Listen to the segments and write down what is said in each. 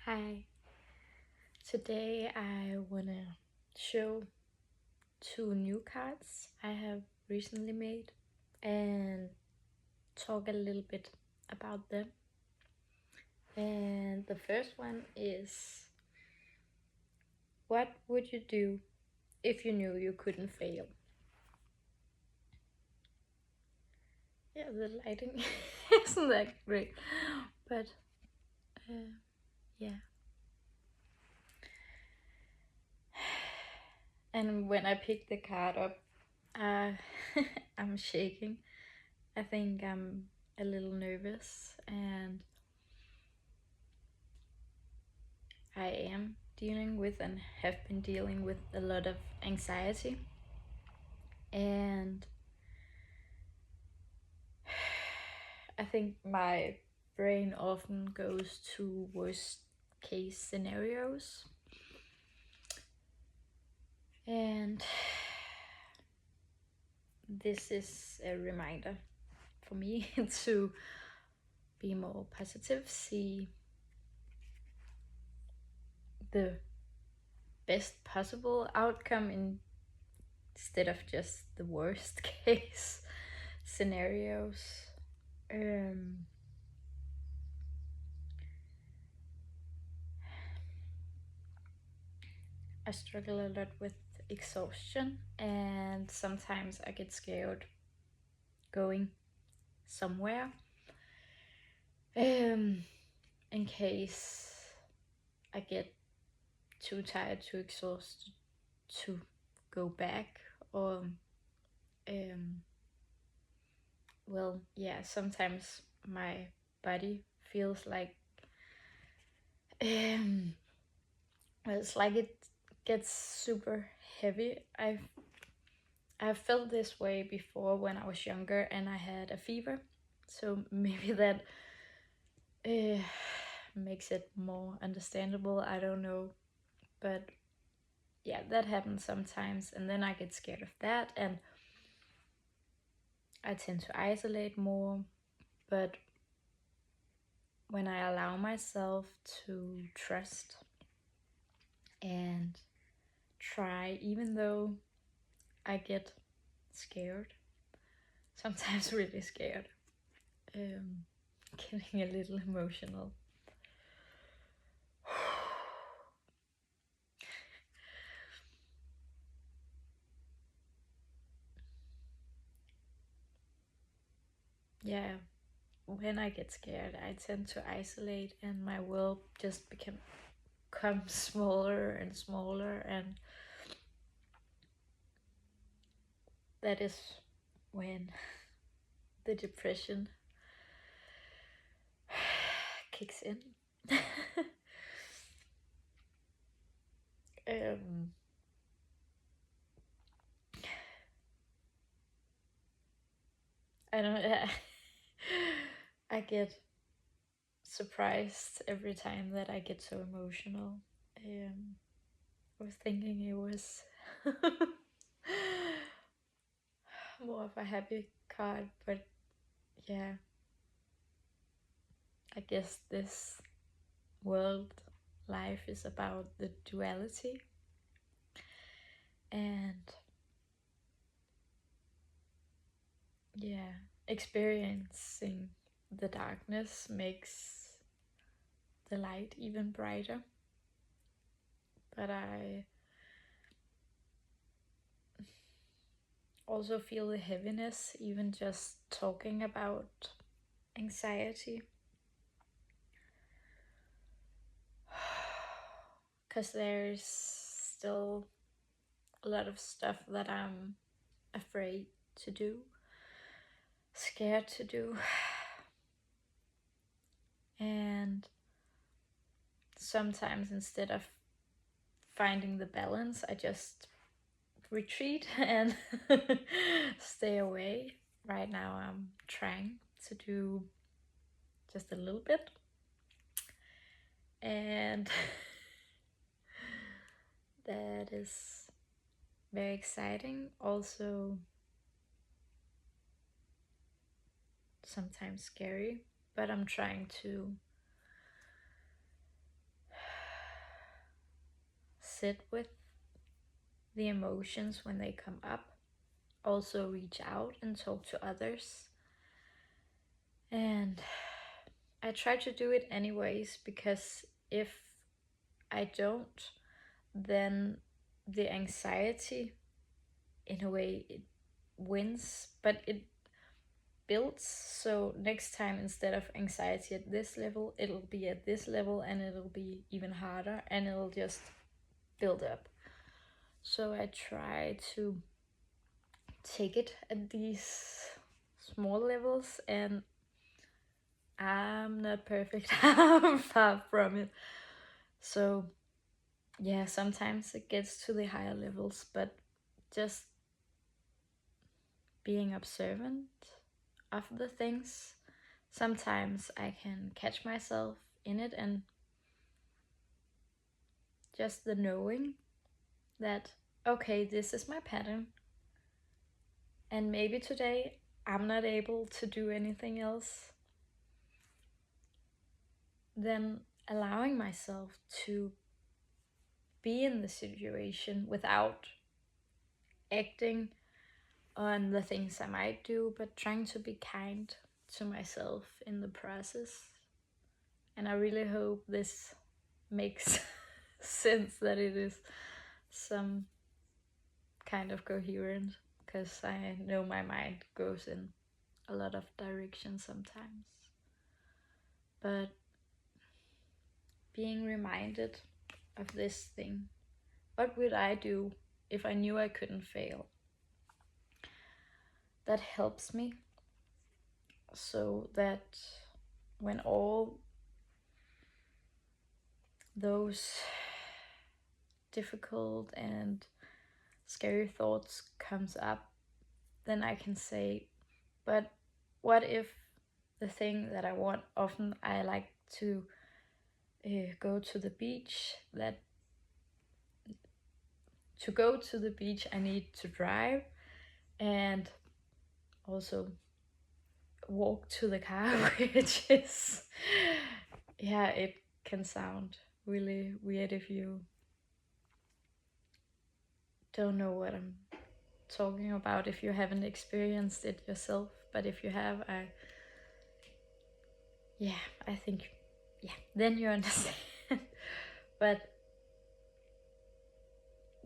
Hi, today I wanna show two new cards I have recently made and talk a little bit about them. And the first one is, what would you do if you knew you couldn't fail? Yeah, the lighting isn't that great, but yeah. And when I picked the card up, uh, I'm shaking. I think I'm a little nervous, and I am dealing with and have been dealing with a lot of anxiety. And I think my brain often goes to worst case scenarios. And this is a reminder for me to be more positive, see the best possible outcome instead of just the worst case scenarios. Um, I struggle a lot with exhaustion, and sometimes I get scared going somewhere in case I get too tired, too exhausted to go back, or well, yeah, sometimes my body feels like well, it's like it gets super heavy. I've felt this way before when I was younger and I had a fever, so maybe that uh, makes it more understandable. I don't know, but yeah, that happens sometimes, and then I get scared of that, and I tend to isolate more. But when I allow myself to trust and try, even though I get scared, sometimes really scared, um, getting a little emotional. Yeah, when I get scared, I tend to isolate, and my world just becomes smaller and smaller, and that is when the depression kicks in. um, I don't. I get surprised every time that I get so emotional. I was thinking it was more of a happy card, but yeah, I guess this world life is about the duality, and yeah, experiencing the darkness makes the light even brighter. But I also feel the heaviness even just talking about anxiety, because there's still a lot of stuff that I'm afraid to do, scared to do. And sometimes instead of finding the balance, I just retreat and stay away. Right now, I'm trying to do just a little bit, and that is very exciting. Also, sometimes scary, but I'm trying to sit with the emotions when they come up, also reach out and talk to others. And I try to do it anyways, because if I don't, then the anxiety, in a way, it wins, but it builds. So next time, instead of anxiety at this level, it'll be at this level, and it'll be even harder, and it'll just build up. So I try to take it at these small levels, and I'm not perfect. I'm far from it. So yeah, sometimes it gets to the higher levels, but just being observant of the things, sometimes I can catch myself in it, and just the knowing that, okay, this is my pattern, and maybe today I'm not able to do anything else, then allowing myself to be in the situation without acting on the things I might do, but trying to be kind to myself in the process. And I really hope this makes sense, that it is some kind of coherent, because I know my mind goes in a lot of directions sometimes. But being reminded of this thing, what would I do if I knew I couldn't fail? That helps me, so that when all those difficult and scary thoughts comes up, then I can say, but what if the thing that I want, often I like to go to the beach, that to go to the beach I need to drive, and also walk to the car, which is, yeah, it can sound really weird if you don't know what I'm talking about, if you haven't experienced it yourself. But if you have, I think, then you understand. But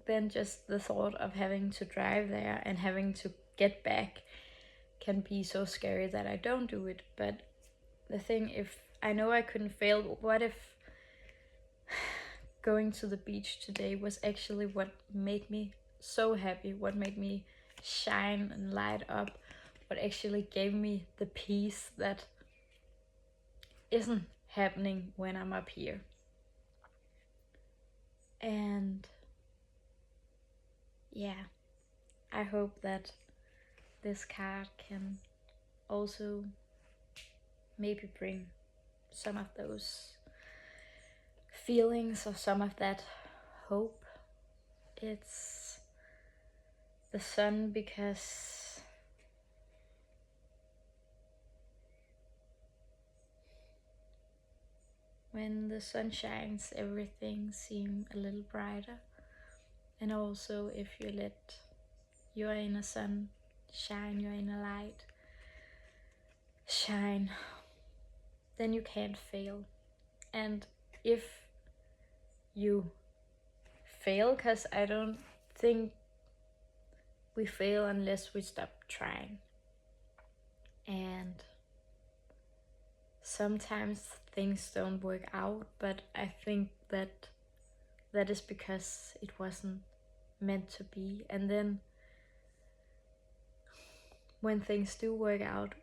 then just the thought of having to drive there and having to get back can be so scary that I don't do it. But the thing, if I know I couldn't fail, what if going to the beach today was actually what made me so happy, what made me shine and light up, what actually gave me the peace that isn't happening when I'm up here. And yeah, I hope that this card can also maybe bring some of those feelings or some of that hope. It's the sun, because when the sun shines, everything seems a little brighter. And also, if you let your inner sun shine, your inner light shine, then you can't fail. And if you fail, because I don't think we fail unless we stop trying. And sometimes things don't work out, but I think that that is because it wasn't meant to be. And then when things do work out,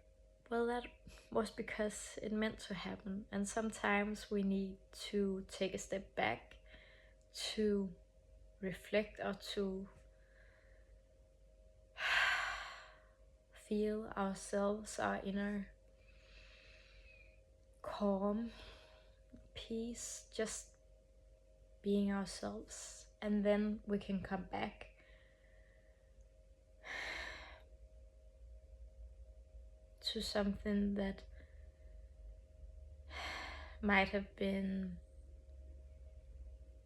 well, that was because it meant to happen. And sometimes we need to take a step back to reflect, or to feel ourselves, our inner calm, peace, just being ourselves. And then we can come back to something that might have been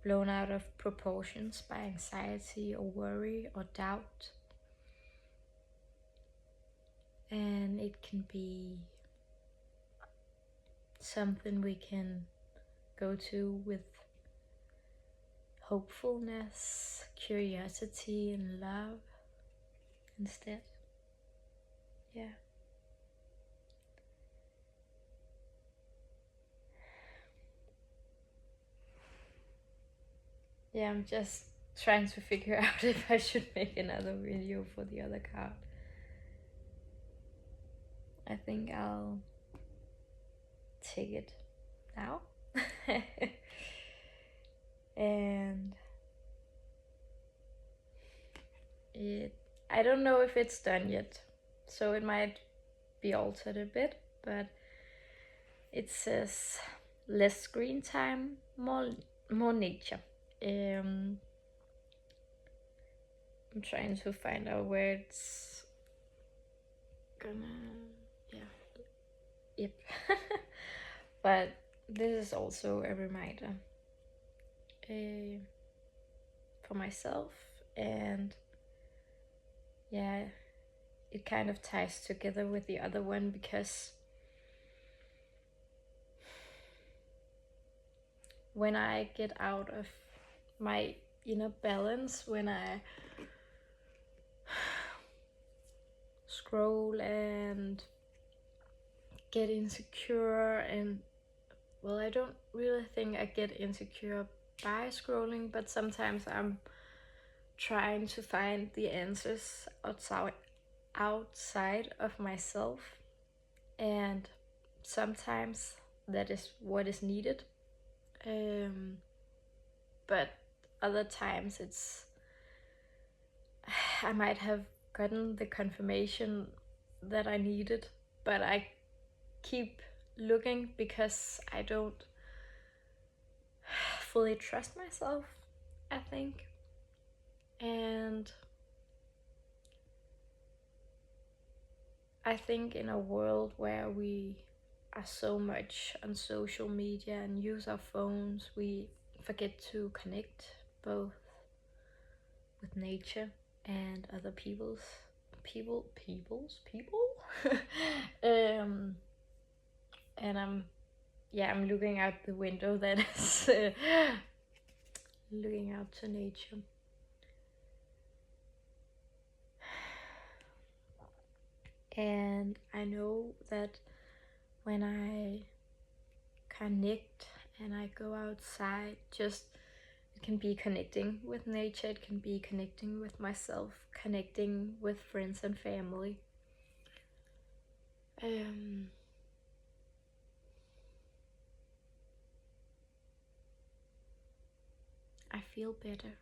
blown out of proportions by anxiety or worry or doubt. And it can be something we can go to with hopefulness, curiosity, and love instead. Yeah. Yeah, I'm just trying to figure out if I should make another video for the other card. I think I'll take it now. And I don't know if it's done yet, so it might be altered a bit, but it says less screen time, more nature. I'm trying to find out where it's gonna, yep. But this is also a reminder for myself, and yeah, it kind of ties together with the other one, because when I get out of my inner balance, when I scroll and get insecure, and well, I don't really think I get insecure by scrolling, but sometimes I'm trying to find the answers outside of myself, and sometimes that is what is needed. But other times I might have gotten the confirmation that I needed, but I keep looking because I don't fully trust myself, I think. And I think in a world where we are so much on social media and use our phones, we forget to connect both with nature and other peoples. And I'm looking out the window that is looking out to nature. And I know that when I connect and I go outside, just it can be connecting with nature, it can be connecting with myself, connecting with friends and family. I feel better,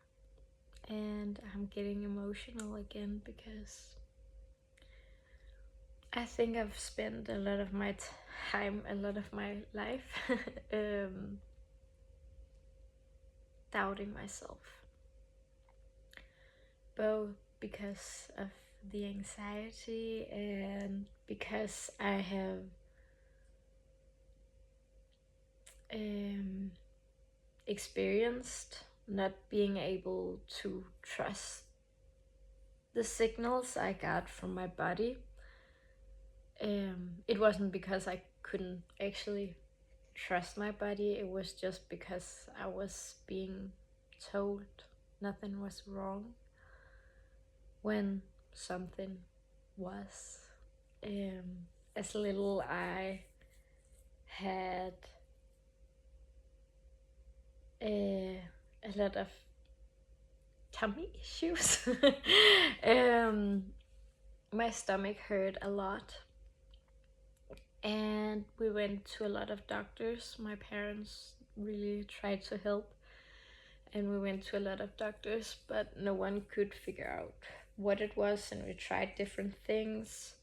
and I'm getting emotional again because I think I've spent a lot of my time, a lot of my life doubting myself, both because of the anxiety and because I have experienced not being able to trust the signals I got from my body. It wasn't because I couldn't actually trust my body, it was just because I was being told nothing was wrong when something was. As little, I had a lot of tummy issues. My stomach hurt a lot, and we went to a lot of doctors. My parents really tried to help, and we went to a lot of doctors, but no one could figure out what it was, and we tried different things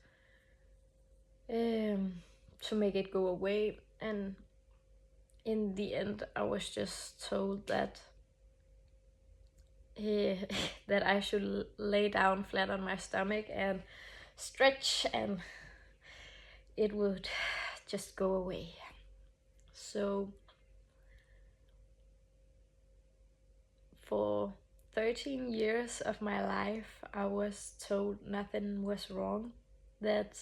to make it go away. And in the end, I was just told that that I should lay down flat on my stomach and stretch, and it would just go away. So for 13 years of my life, I was told nothing was wrong, that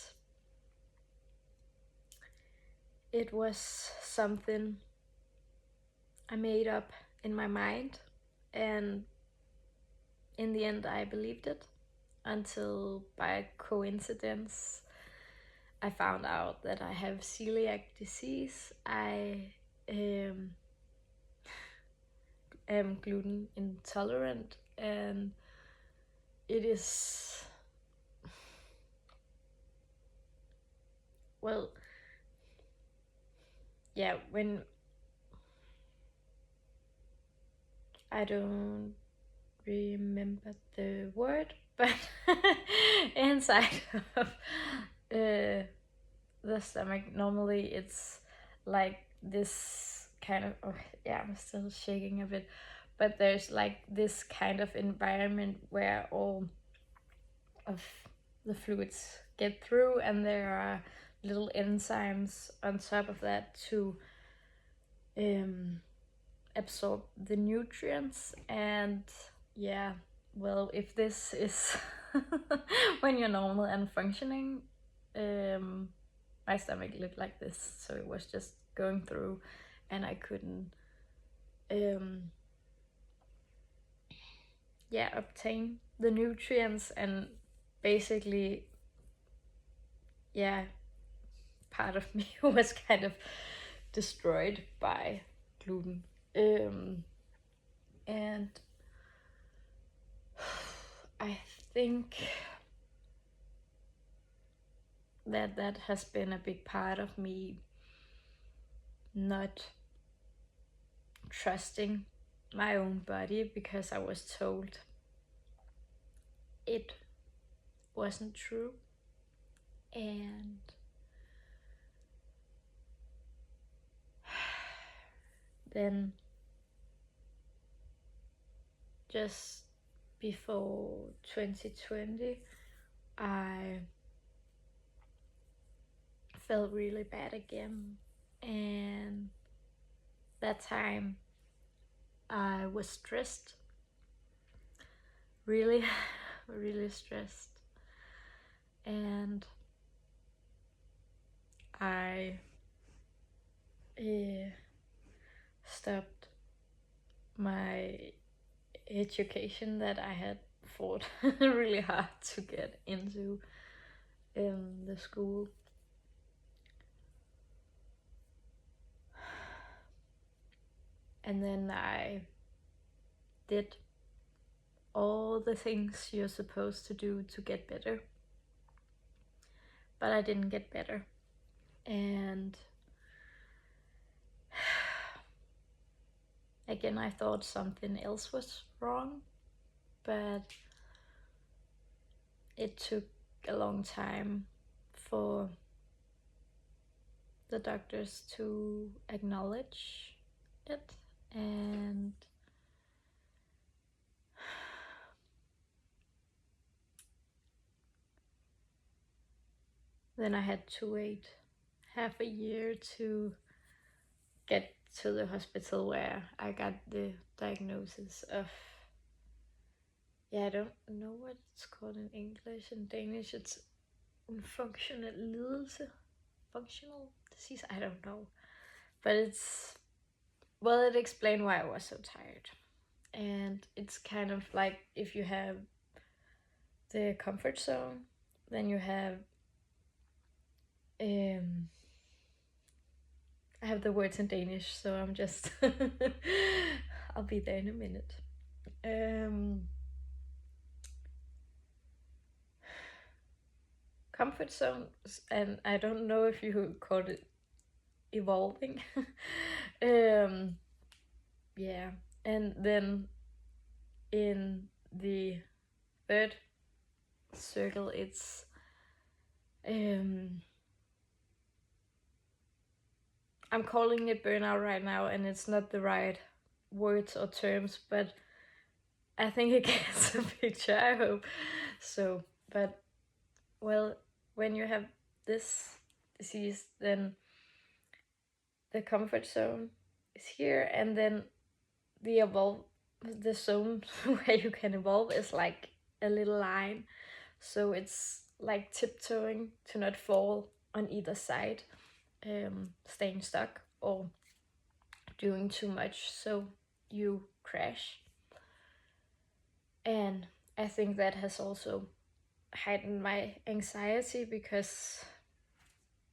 it was something I made up in my mind, and in the end, I believed it until by coincidence I found out that I have celiac disease. I am gluten intolerant, and it is, well, yeah, when I don't remember the word, but inside of the stomach, normally it's like this kind of, oh, yeah, I'm still shaking a bit, but there's like this kind of environment where all of the fluids get through, and there are little enzymes on top of that to absorb the nutrients. And yeah, well, if this is when you're normal and functioning, my stomach looked like this, so it was just going through, and I couldn't obtain the nutrients, and basically, yeah, part of me was kind of destroyed by gluten. And I think that has been a big part of me not trusting my own body, because I was told it wasn't true. And then just before 2020, I felt really bad again, and that time I was stressed, really really stressed, and I stopped my education that I had fought really hard to get into in the school. And then I did all the things you're supposed to do to get better, but I didn't get better. And again, I thought something else was wrong, but it took a long time for the doctors to acknowledge it. And then I had to wait half a year to get to the hospital where I got the diagnosis of, I don't know what it's called in English. In Danish, it's functional lidelse, functional disease. I don't know, but it's, well, it explained why I was so tired. And it's kind of like, if you have the comfort zone, then you have I have the words in Danish, so I'm just I'll be there in a minute. Comfort zones, and I don't know if you call it evolving. Yeah, and then in the third circle, it's I'm calling it burnout right now, and it's not the right words or terms, but I think it gets a picture, I hope. So, but, well, when you have this disease, then the comfort zone is here, and then the the zone where you can evolve is like a little line, so it's like tiptoeing to not fall on either side, staying stuck or doing too much so you crash. And I think that has also heightened my anxiety because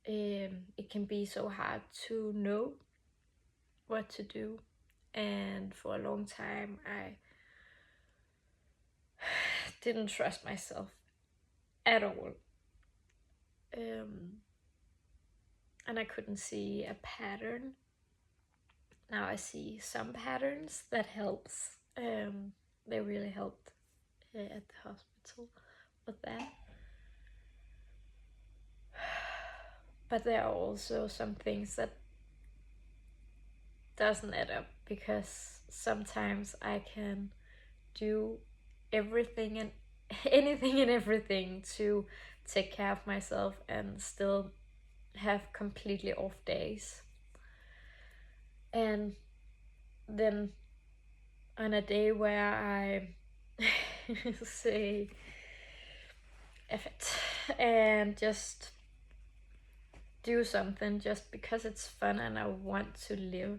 it can be so hard to know what to do. And for a long time, I didn't trust myself at all. And I couldn't see a pattern. Now I see some patterns that helps. They really helped at the hospital with that. But there are also some things that doesn't add up, because sometimes I can do everything and anything and everything to take care of myself and still have completely off days. And then on a day where I say F it and just do something just because it's fun and I want to live,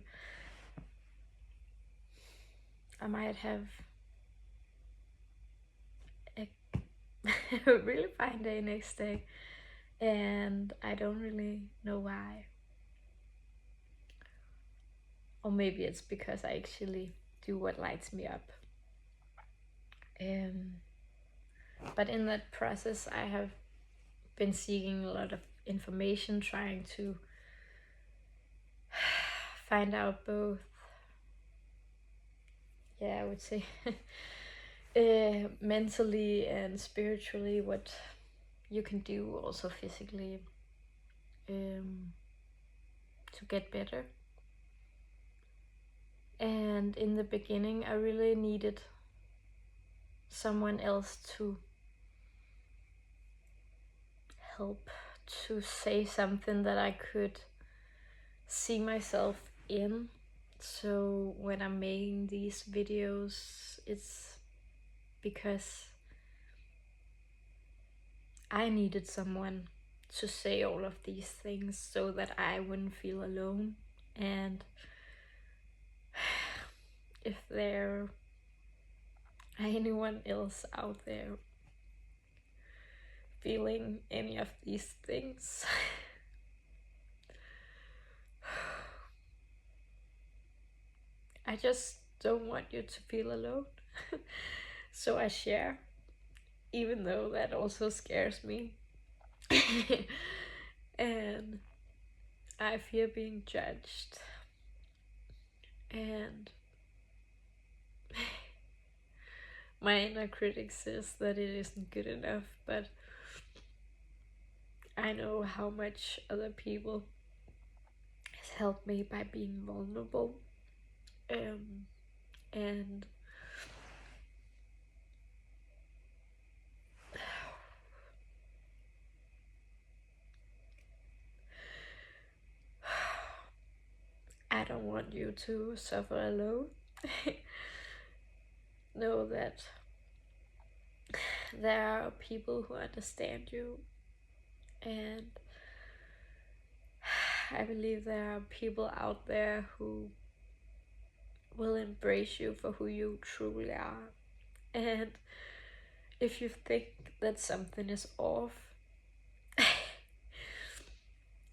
I might have a really fine day next day, and I don't really know why. Or maybe it's because I actually do what lights me up. But in that process, I have been seeking a lot of information, trying to find out both, I would say, mentally and spiritually, what you can do also physically to get better. And in the beginning, I really needed someone else to help, to say something that I could see myself in. So when I'm making these videos, it's because I needed someone to say all of these things so that I wouldn't feel alone. And if there anyone else out there feeling any of these things, I just don't want you to feel alone. So I share, even though that also scares me. And I fear being judged. And my inner critic says that it isn't good enough, but I know how much other people has helped me by being vulnerable. And I don't want you to suffer alone. Know that there are people who understand you, and I believe there are people out there who will embrace you for who you truly are. And if you think that something is off,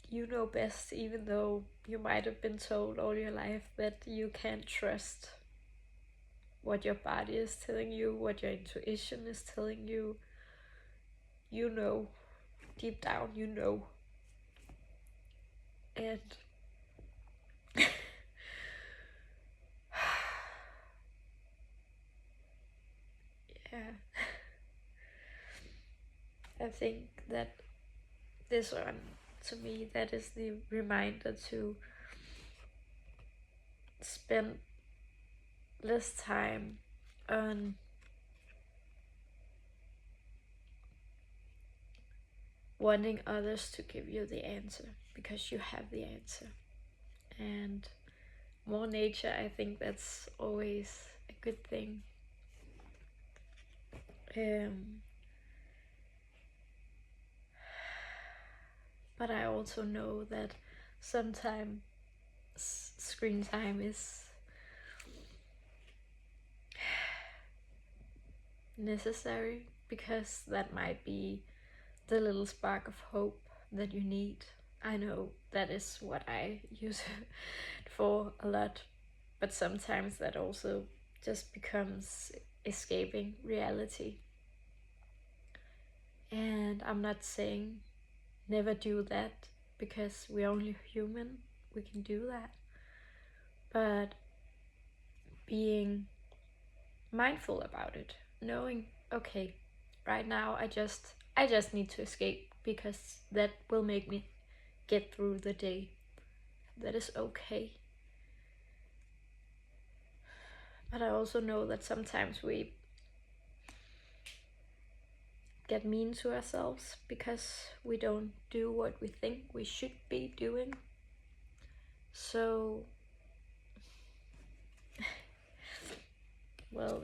you know best, even though you might have been told all your life that you can't trust what your body is telling you, what your intuition is telling you. You know, deep down, you know. And yeah, I think that this one, to me, that is the reminder to spend less time on wanting others to give you the answer, because you have the answer. And more nature, I think that's always a good thing. Um, but I also know that sometimes screen time is necessary, because that might be the little spark of hope that you need. I know that is what I use it for a lot, but sometimes that also just becomes escaping reality. And I'm not saying never do that, because we're only human, we can do that. But being mindful about it, knowing, okay, right now I just need to escape, because that will make me get through the day. That is okay. But I also know that sometimes we get mean to ourselves because we don't do what we think we should be doing. So, well,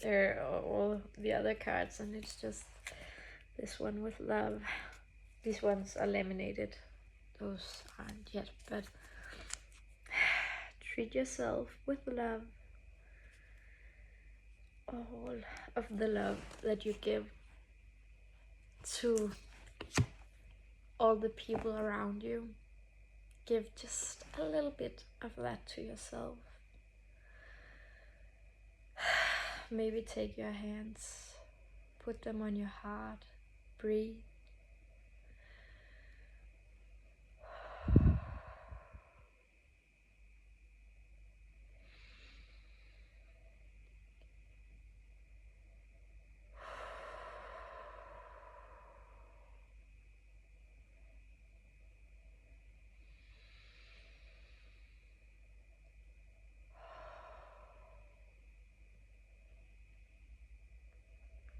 there are all the other cards, and it's just this one with love. These ones are laminated, those aren't yet, but treat yourself with love. All of the love that you give to all the people around you, give just a little bit of that to yourself. Maybe take your hands, put them on your heart, breathe.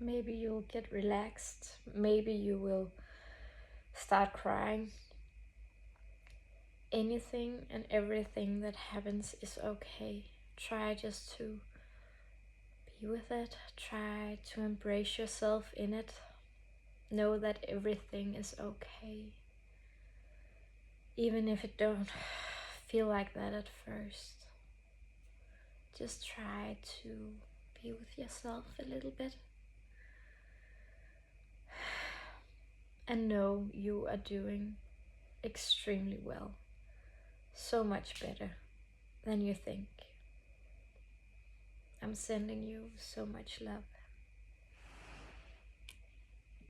Maybe you'll get relaxed. Maybe you will start crying. Anything and everything that happens is okay. Try just to be with it. Try to embrace yourself in it. Know that everything is okay. Even if it don't feel like that at first. Just try to be with yourself a little bit. And know you are doing extremely well. So much better than you think. I'm sending you so much love.